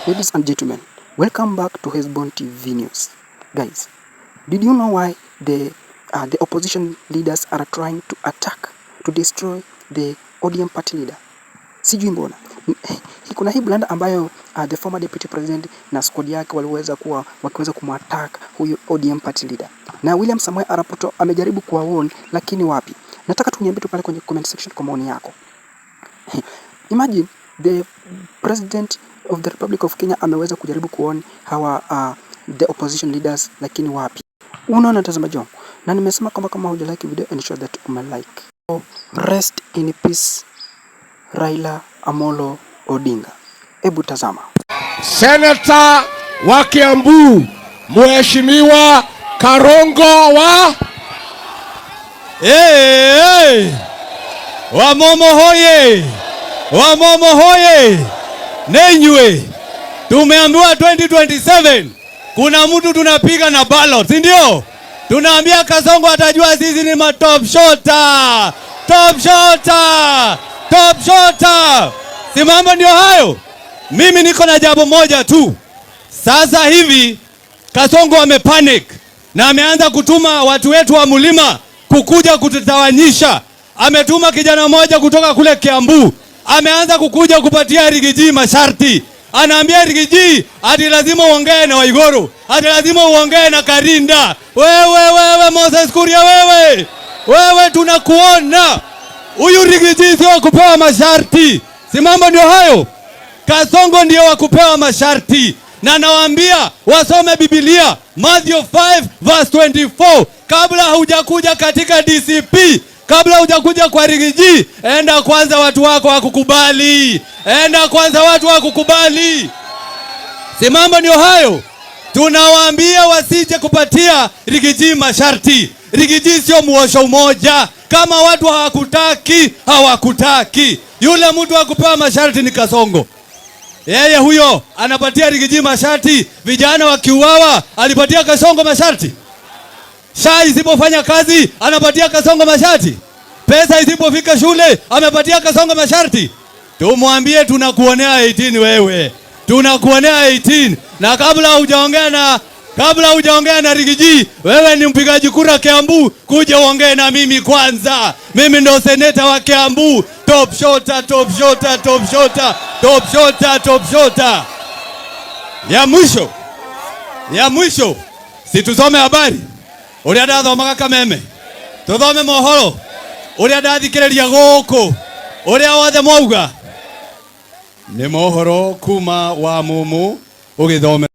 Ladies and gentlemen, welcome back to Hesbon TV News. Guys, did you know why the opposition leaders are trying to attack, to destroy the ODM party leader? Sijui mbona. Kuna hii blanda ambayo the former deputy president na squad yake wakiweza kumattack huyu ODM party leader. Na William Samoei Arap Ruto amejaribu kuwaon, lakini wapi? Nataka tuniambie tu pale kwenye comment section kwa maoni yako. Imagine the president of the Republic of Kenya ameweza kujaribu kuona hawa the opposition leaders, lakini wapi? Unaona mtazamaji wangu, na nimesema kama huja like video, ensure that like. Rest in peace Raila Amolo Odinga. Ebu tazama. Senator wa Kiambu, Mheshimiwa Karongo wa Wamomo hoye! Wamomo hoye! Nenywe, tumeambiwa 2027 kuna mtu tunapiga na ballot, si ndio? Tunaambia Kasongo atajua sisi ni top shota. Top shota! Top shota! Si mambo ndio hayo? Mimi niko na jambo moja tu. Sasa hivi Kasongo amepanic na ameanza kutuma watu wetu wa Mulima kukuja kututawanyisha. Ametuma kijana mmoja kutoka kule Kiambu, ameanza kukuja kupatia Rigiji masharti. Anaambia Rigiji ati lazima uongee na Waigoro, ati lazima uongee na Karinda. Wewe Moses Kuria, wewe tunakuona. Huyu Rigiji sio kupewa masharti. Si mambo ndio hayo? Kasongo ndio wa kupewa masharti. Na nawaambia wasome Biblia, Matthew 5 verse 24. Kabla hujakuja katika DCP, kabla hujakuja kwa Rigiji, enda kwanza watu wako wakukubali. Enda kwanza watu wakukubali. Si mambo ndio hayo? Tunawaambia wasije kupatia Rigiji masharti. Rigiji sio muosho umoja. Kama watu hawakutaki. Yule mtu wa kupewa masharti ni Kasongo. Yeye huyo anapatia Rigiji masharti. Vijana wakiuawa alipatia Kasongo masharti. Shai isipofanya kazi anapatia Kasongo masharti. Pesa isipofika shule amepatia Kasongo masharti. Tumwambie tunakuonea 18 wewe. Tunakuonea 18. Na kabla hujaongea na Rigiji, wewe ni mpigaji kura Kiambu, kuja uongee na mimi kwanza. Mimi ndo seneta wa Kiambu. Top shota, top shota, top shota, top shota, top shota. Ya mwisho. Si tusome habari. Uria ndathomaga Kameme. Tuthome mohoro. Uria ndathikiriria guku. Uria wothe mwauga. Ni mohoro kuma wa mumu ugithome.